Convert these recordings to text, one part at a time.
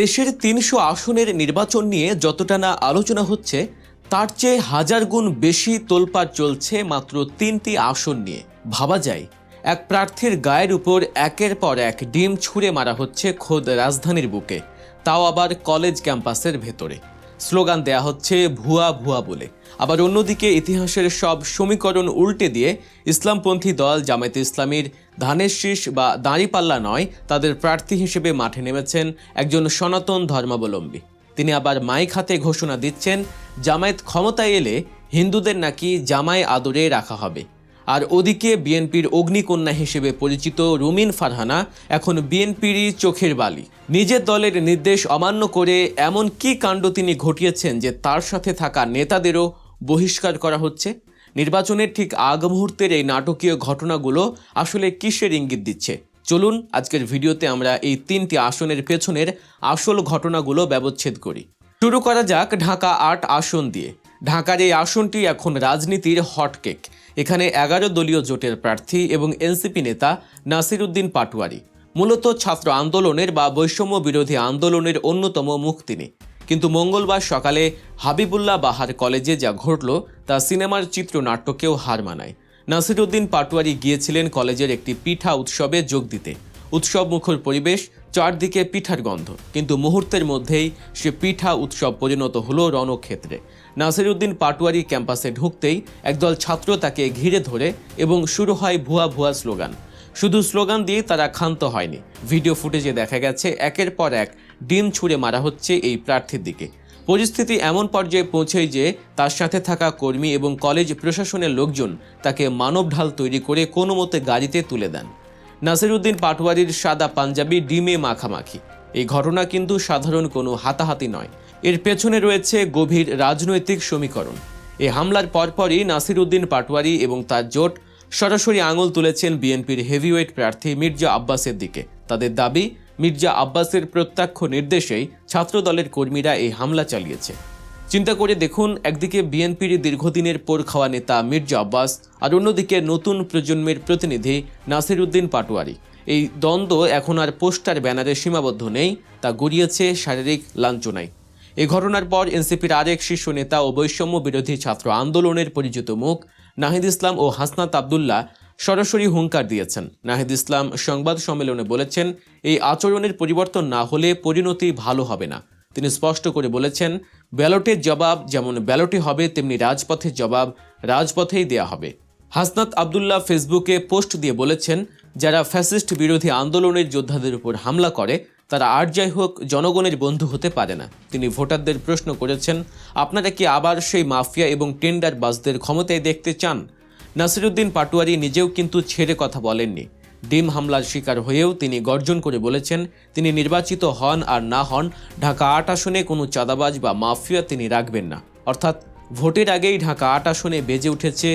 দেশের ৩০০ আসনের নির্বাচন নিয়ে যতটা না আলোচনা হচ্ছে তার চেয়ে হাজার গুণ বেশি তোলপাড় চলছে মাত্র ৩টি আসন নিয়ে। ভাবা যায়, এক প্রার্থীর গায়ের উপর একের পর এক ডিম ছুঁড়ে মারা হচ্ছে খোদ রাজধানীর বুকে, তাও আবার কলেজ ক্যাম্পাসের ভেতরে। স্লোগান দেয়া হচ্ছে ভুয়া ভুয়া বলে। আবার অন্যদিকে ইতিহাসের সব সমীকরণ উল্টে দিয়ে ইসলামপন্থী দল জামায়াতে ইসলামীর ধানের শীষ বা দাঁড়িপাল্লা নয়, তাদের প্রার্থী হিসেবে মাঠে নেমেছেন একজন সনাতন ধর্মাবলম্বী। তিনি আবার মাইক হাতে ঘোষণা দিচ্ছেন জামায়াত ক্ষমতায় এলে হিন্দুদের নাকি জামায় আদরে রাখা হবে। আর ওদিকে বিএনপির অগ্নিকন্যা হিসেবে পরিচিত রুমিন ফারহানা এখন বিএনপিরই চোখের বালি। নিজের দলের নির্দেশ অমান্য করে এমন কি কাণ্ড তিনি ঘটিয়েছেন যে তার সাথে থাকা নেতাদেরও বহিষ্কার করা হচ্ছে? নির্বাচনের ঠিক আগ মুহূর্তের এই নাটকীয় ঘটনাগুলো আসলে কিসের ইঙ্গিত দিচ্ছে? চলুন আজকের ভিডিওতে আমরা এই 3টি আসনের পেছনের আসল ঘটনাগুলো ব্যবচ্ছেদ করি। শুরু করা যাক ঢাকা ৮ আসন দিয়ে। ঢাকার এই আসনটি এখন রাজনীতির হটকেক। এখানে 11 দলীয় জোটের প্রার্থী এবং এনসিপি নেতা নাসির উদ্দিন পাটোয়ারি। মূলত ছাত্র আন্দোলনের বা বৈষম্য বিরোধী আন্দোলনের অন্যতম মুখ তিনি। কিন্তু মঙ্গলবার সকালে হাবিবুল্লাহ বাহার কলেজে যা ঘটল তা সিনেমার চিত্রনাট্যকেও হার মানায়। নাসির উদ্দিন পাটোয়ারি গিয়েছিলেন কলেজের একটি পিঠা উৎসবে যোগ দিতে। উৎসব মুখর পরিবেশ, চারদিকে পিঠার গন্ধ, কিন্তু মুহূর্তের মধ্যেই সে পিঠা উৎসব পরিণত হলো রণক্ষেত্রে। নাসির উদ্দিন পাটোয়ারি ক্যাম্পাসে ঢুকতেই একদল ছাত্র তাকে ঘিরে ধরে এবং শুরু হয় ভুয়া ভুয়া স্লোগান। শুধু স্লোগান দিয়ে তারা ক্ষান্ত হয়নি। ভিডিও ফুটেজে দেখা গেছে একের পর এক ডিম ছুঁড়ে মারা হচ্ছে এই প্রার্থীর দিকে। পরিস্থিতি এমন পর্যায়ে পৌঁছয় যে তার সাথে থাকা কর্মী এবং কলেজ প্রশাসনের লোকজন তাকে মানব ঢাল তৈরি করে কোনো মতে গাড়িতে তুলে দেন। নাসির উদ্দিন পাটোয়ারির সাদা পাঞ্জাবি ডিমে মাখামাখি। এই ঘটনা কিন্তু সাধারণ কোনো হাতাহাতি নয়, এর পেছনে রয়েছে গভীর রাজনৈতিক সমীকরণ। এই হামলার পরপরই নাসির উদ্দিন পাটোয়ারি এবং তার জোট সরাসরি আঙুল তুলেছেন বিএনপির হেভিওয়েট প্রার্থী মির্জা আব্বাসের দিকে। তাদের দাবি, মির্জা আব্বাসের প্রত্যক্ষ নির্দেশেই ছাত্রদলের কর্মীরা এই হামলা চালিয়েছে। চিন্তা করে দেখুন, একদিকে বিএনপির দীর্ঘদিনের পোর খাওয়া নেতা মির্জা আব্বাস, আর অন্যদিকে নতুন প্রজন্মের প্রতিনিধি নাসির উদ্দিন পাটোয়ারি। এই দ্বন্দ্ব এখন আর পোস্টার ব্যানারে সীমাবদ্ধ নেই, তা গড়িয়েছে শারীরিক লাঞ্ছনায়। এই ঘটনার পর এনসিপির আরেক শীর্ষ নেতা ও বৈষম্য বিরোধী ছাত্র আন্দোলনের পরিচিত মুখ নাহিদ ইসলাম ও হাসনাত আবদুল্লাহ সরাসরি হুঙ্কার দিয়েছেন। নাহিদ ইসলাম সংবাদ সম্মেলনে বলেছেন, এই আচরণের পরিবর্তন না হলে পরিণতি ভালো হবে না। তিনি স্পষ্ট করে বলেছেন, ব্যালটের জবাব যেমন ব্যালটে হবে, তেমনি রাজপথের জবাব রাজপথেই দেয়া হবে। হাসনাত আবদুল্লাহ ফেসবুকে পোস্ট দিয়ে বলেছেন, যারা ফ্যাসিস্ট বিরোধী আন্দোলনের যোদ্ধাদের উপর হামলা করে তারা আর যাই হোক জনগণের বন্ধু হতে পারে না। তিনি ভোটারদের প্রশ্ন করেছেন, আপনারা কি আবার সেই মাফিয়া এবং টেন্ডার বাজদের ক্ষমতায় দেখতে চান? নাসির উদ্দিন পাটোয়ারি নিজেও কিন্তু ছেড়ে কথা বলেননি। ডিম হামলার শিকার হয়েও তিনি গর্জন করে বলেছেন, তিনি নির্বাচিত হন আর না হন, ঢাকা ৮ আসনে কোনো চাঁদাবাজ বা মাফিয়া তিনি রাখবেন না। অর্থাৎ ভোটের আগেই ঢাকা ৮ আসনে বেজে উঠেছে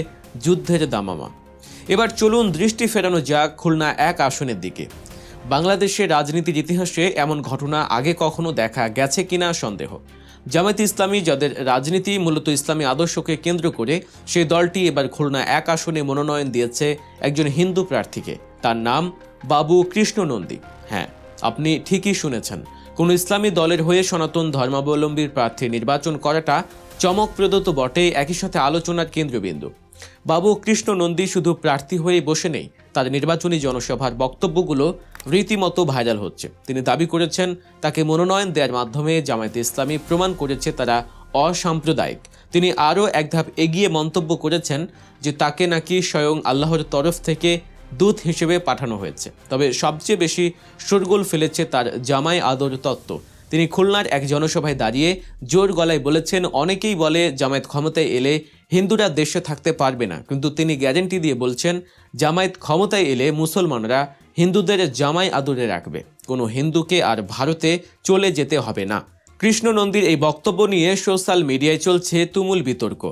যুদ্ধের দামামা। এবার চলুন দৃষ্টি ফেরানো যাক খুলনা ১ আসনের দিকে। বাংলাদেশের রাজনীতির ইতিহাসে এমন ঘটনা আগে কখনো দেখা গেছে কিনা সন্দেহ। জামায়াতে ইসলামী, যাদের রাজনীতি মূলত ইসলামী আদর্শকে কেন্দ্র করে, সেই দলটি এবার খুলনা ১ আসনে মনোনয়ন দিয়েছে একজন হিন্দু প্রার্থীকে। তার নাম বাবু কৃষ্ণ নন্দী। হ্যাঁ, আপনি ঠিকই শুনেছেন, কোনো ইসলামী দলের হয়ে সনাতন ধর্মাবলম্বীর প্রার্থী নির্বাচন করাটা চমকপ্রদ তো বটেই, একই সাথে আলোচনার কেন্দ্রবিন্দু। বাবু কৃষ্ণ নন্দী শুধু প্রার্থী হয়ে বসে নেই, তার নির্বাচনী জনসভার বক্তব্যগুলো রীতিমতো ভাইরাল হচ্ছে। তিনি দাবি করেছেন, তাকে মনোনয়ন দেওয়ার মাধ্যমে জামায়াতে ইসলামী প্রমাণ করেছে তারা অসাম্প্রদায়িক। তিনি আরও এক ধাপ এগিয়ে মন্তব্য করেছেন যে তাকে নাকি স্বয়ং আল্লাহর তরফ থেকে দূত হিসেবে পাঠানো হয়েছে। তবে সবচেয়ে বেশি শোরগোল ফেলেছে তার জামাই আদর তত্ত্ব। তিনি খুলনার এক জনসভায় দাঁড়িয়ে জোর গলায় বলেছেন, অনেকেই বলে জামায়াত ক্ষমতায় এলে হিন্দুরা দেশে থাকতে পারবে না, কিন্তু তিনি গ্যারেন্টি দিয়ে বলছেন, জামায়াত ক্ষমতায় এলে মুসলমানরা হিন্দুদের জামাই আদরে রাখবে, কোনো হিন্দুকে আর ভারতে চলে যেতে হবে না। কৃষ্ণ নন্দীর এই বক্তব্য নিয়ে সোশ্যাল মিডিয়ায় চলছে তুমুল বিতর্ক।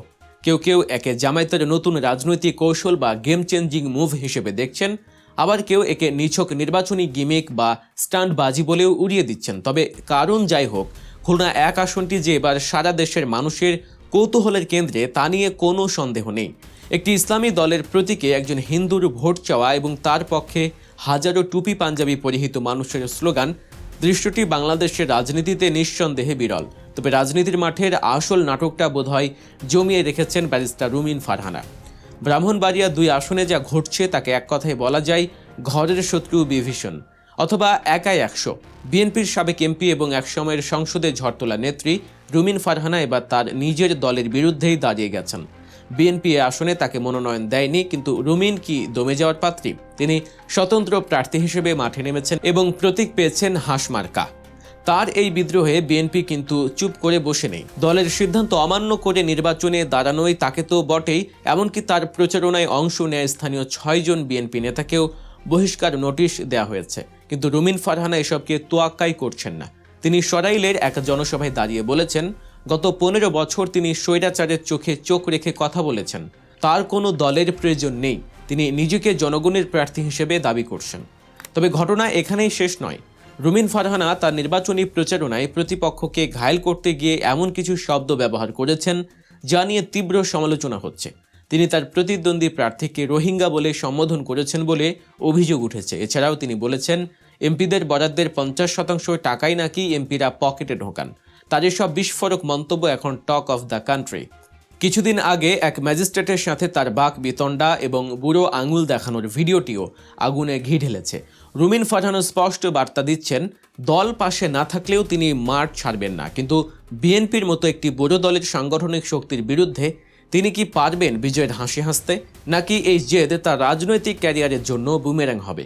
কেউ কেউ একে জামায়াতের নতুন রাজনৈতিক কৌশল বা গেম চেঞ্জিং মুভ হিসেবে দেখছেন, আবার কেউ একে নিছক নির্বাচনী গিমিক বা স্টান্টবাজি বলেও উড়িয়ে দিচ্ছেন। তবে কারণ যাই হোক, খুলনা ১ আসনটি যে এবার সারা দেশের মানুষের কৌতূহলের কেন্দ্রে তা নিয়ে কোনো সন্দেহ নেই। একটি ইসলামী দলের প্রতীকে একজন হিন্দুর ভোট চাওয়া এবং তার পক্ষে হাজারো টুপি পাঞ্জাবি পরিহিত মানুষের স্লোগান দৃশ্যটি বাংলাদেশের রাজনীতিতে নিঃসন্দেহে বিরল। তবে রাজনীতির মাঠের আসল নাটকটা বোধহয় জমিয়ে রেখেছেন ব্যারিস্টার রুমিন ফারহানা। ব্রাহ্মণবাড়িয়া 2 আসনে যা ঘটছে তাকে এক কথায় বলা যায় ঘরের শত্রু বিভীষণ, অথবা একাই 100। বিএনপির সাবেক এমপি এবং একসময়ের সংসদে ঝড় তোলা নেত্রী রুমিন ফারহানা এবার তার নিজের দলের বিরুদ্ধেই দাঁড়িয়ে গেছেন। বিএনপি এ আসনে তাকে মনোনয়ন দেয়নি, কিন্তু রুমিন কি দমে যাওয়ার পাত্রী? তিনি স্বতন্ত্র প্রার্থী হিসেবে মাঠে নেমেছেন এবং প্রতীক পেয়েছেন হাঁস মার্কা। তার এই বিদ্রোহে বিএনপি কিন্তু চুপ করে বসে নেই। দলের সিদ্ধান্ত অমান্য করে নির্বাচনে দাঁড়ানোই তাকে তো বটেই, এমনকি তার প্রচারণায় অংশ নেয় স্থানীয় 6 জন বিএনপি নেতাকেও বহিষ্কার নোটিশ দেওয়া হয়েছে। কিন্তু রুমিন ফারহানা এসবকে তোয়াক্কাই করছেন না। তিনি সরাইলের এক জনসভায় দাঁড়িয়ে বলেছেন, গত 15 বছর তিনি স্বৈরাচারের চোখে চোখ রেখে কথা বলেছেন। তার কোনো দলের প্রয়োজন নেই, তিনি নিজেকে জনগণের প্রার্থী হিসেবে দাবি করছেন। তবে ঘটনা এখানেই শেষ নয়। রুমিন ফারহানা তার নির্বাচনী প্রচারণায় প্রতিপক্ষকে ঘায়েল করতে গিয়ে এমন কিছু শব্দ ব্যবহার করেছেন যা নিয়ে তীব্র সমালোচনা হচ্ছে। তিনি তার প্রতিদ্বন্দ্বী প্রার্থীকে রোহিঙ্গা বলে সম্বোধন করেছেন বলে অভিযোগ উঠেছে। এছাড়াও তিনি বলেছেন, এমপিদের বরাদ্দের 50% টাকাই নাকি এমপিরা পকেটে ঢোকান। তার এসব বিস্ফোরক মন্তব্য এখন টক অফ দ্য কান্ট্রি। কিছুদিন আগে এক ম্যাজিস্ট্রেটের সাথে তার বাক বিতণ্ডা এবং বুড়ো আঙুল দেখানোর ভিডিওটিও আগুনে ঘি ঢেলেছে। রুমিন ফারহানা স্পষ্ট বার্তা দিচ্ছেন, দল পাশে না থাকলেও তিনি মাঠ ছাড়বেন না, কিন্তু বিএনপির মতো একটি বড় দলের সাংগঠনিক শক্তির বিরুদ্ধে তিনি কি পারবেন বিজয়ের হাসি হাসতে, নাকি এই জেদ তার রাজনৈতিক ক্যারিয়ারের জন্য বুমেরাং হবে?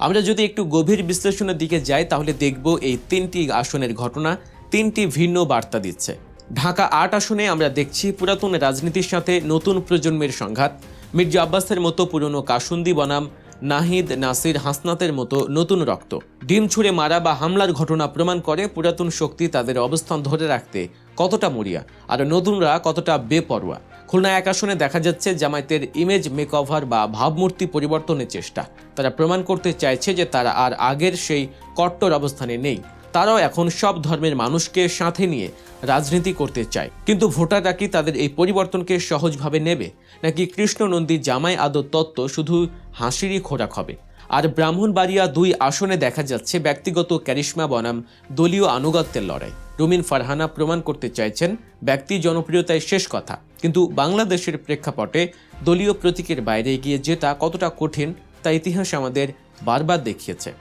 আমরা যদি একটু গভীর বিশ্লেষণের দিকে যাই তাহলে দেখব এই 3টি আসনের ঘটনা 3টি ভিন্ন বার্তা দিচ্ছে। ঢাকা 8 আসনে আমরা দেখছি পুরাতন রাজনীতির সাথে নতুন প্রজন্মের সংঘাত। মির্জা আব্বাসের মতো পুরনো কাসুন্দি বনাম নাহিদ, নাসির, হাসনাতের মতো নতুন রক্ত। ডিম ছুঁড়ে মারা বা হামলার ঘটনা প্রমাণ করে পুরাতন শক্তি তাদের অবস্থান ধরে রাখতে কতটা মরিয়া, আর নতুনরা কতটা বেপরোয়া। খুলনা 1 আসনে দেখা যাচ্ছে জামায়াতের ইমেজ মেকওভার বা ভাবমূর্তি পরিবর্তনের চেষ্টা। তারা প্রমাণ করতে চাইছে যে তারা আর আগের সেই কট্টর অবস্থানে নেই। তারাও এখন সব ধর্মের মানুষকে সাথে নিয়ে রাজনীতি করতে চায়। কিন্তু ভোটাররা কি তাদের এই পরিবর্তনকে সহজভাবে নেবে, নাকি কৃষ্ণনন্দী জামাই আদর তত্ত্ব শুধু হাসিরই খোরাক হবে? আর ব্রাহ্মণবাড়িয়া 2 আসনে দেখা যাচ্ছে ব্যক্তিগত ক্যারিশমা বনাম দলীয় আনুগত্যের লড়াই। রুমিন ফারহানা প্রমাণ করতে চাইছেন ব্যক্তি জনপ্রিয়তায় শেষ কথা, কিন্তু বাংলাদেশের প্রেক্ষাপটে দলীয় প্রতীকের বাইরে গিয়ে যেটা কতটা কঠিন তা ইতিহাস আমাদের বারবার দেখিয়েছে।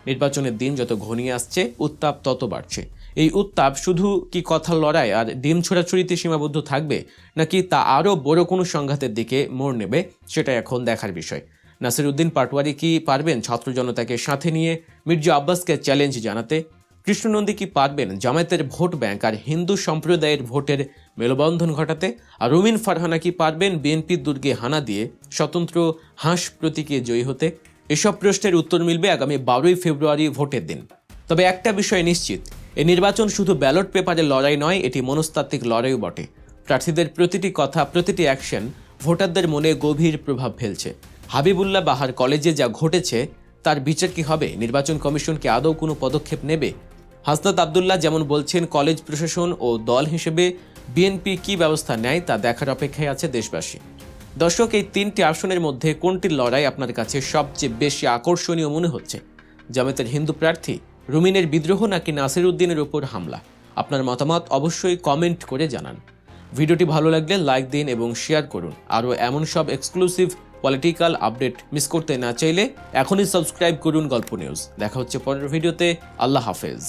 নির্বাচনের দিন যত ঘনিয়ে আসছে উত্তাপ তত বাড়ছে। এই উত্তাপ শুধু কি কথার লড়াই আর ডিম ছোড়াছুড়িতে সীমাবদ্ধ থাকবে, নাকি তা আরও বড় কোনো সংঘাতের দিকে মোড় নেবে, সেটা এখন দেখার বিষয়। নাসির উদ্দিন পাটোয়ারি কি পারবেন ছাত্র জনতাকে সাথে নিয়ে মির্জা আব্বাসকে চ্যালেঞ্জ জানাতে? কৃষ্ণনন্দী কি পারবেন জামায়াতের ভোট ব্যাংক আর হিন্দু সম্প্রদায়ের ভোটের মেলবন্ধন ঘটাতে? আর রুমিন ফারহানা কি পারবেন বিএনপির দুর্গে হানা দিয়ে স্বতন্ত্র হাঁস প্রতীকে জয়ী হতে? এসব প্রশ্নের উত্তর মিলবে আগামী 12ই ফেব্রুয়ারি ভোটের দিন। তবে একটা বিষয় নিশ্চিত, এই নির্বাচন শুধু ব্যালট পেপারের লড়াই নয়, এটি মনস্তাত্ত্বিক লড়াইও বটে। প্রার্থীদের প্রতিটি কথা, প্রতিটি অ্যাকশন ভোটারদের মনে গভীর প্রভাব ফেলছে। হাবিবুল্লাহ বাহার কলেজে যা ঘটেছে তার বিচার কি হবে? নির্বাচন কমিশন কি আদৌ কোনো পদক্ষেপ নেবে? হাসনাত আবদুল্লাহ যেমন বলছেন, কলেজ প্রশাসন ও দল হিসেবে বিএনপি কি ব্যবস্থা নেয় তা দেখার অপেক্ষায় আছে দেশবাসী। দর্শক, এই 3টি আসনের মধ্যে কোনটির লড়াই আপনার কাছে সবচেয়ে বেশি আকর্ষণীয় মনে হচ্ছে? জামায়াতের হিন্দু প্রার্থী রুমিনের বিদ্রোহ, নাকি নাসির উদ্দিনের উপর হামলা? আপনার মতামত অবশ্যই কমেন্ট করে জানান। ভিডিওটি ভালো লাগলে লাইক দিন এবং শেয়ার করুন। আরও এমন সব এক্সক্লুসিভ পলিটিক্যাল আপডেট মিস করতে না চাইলে এখনই সাবস্ক্রাইব করুন গল্প নিউজ। দেখা হচ্ছে পরের ভিডিওতে। আল্লাহ হাফেজ।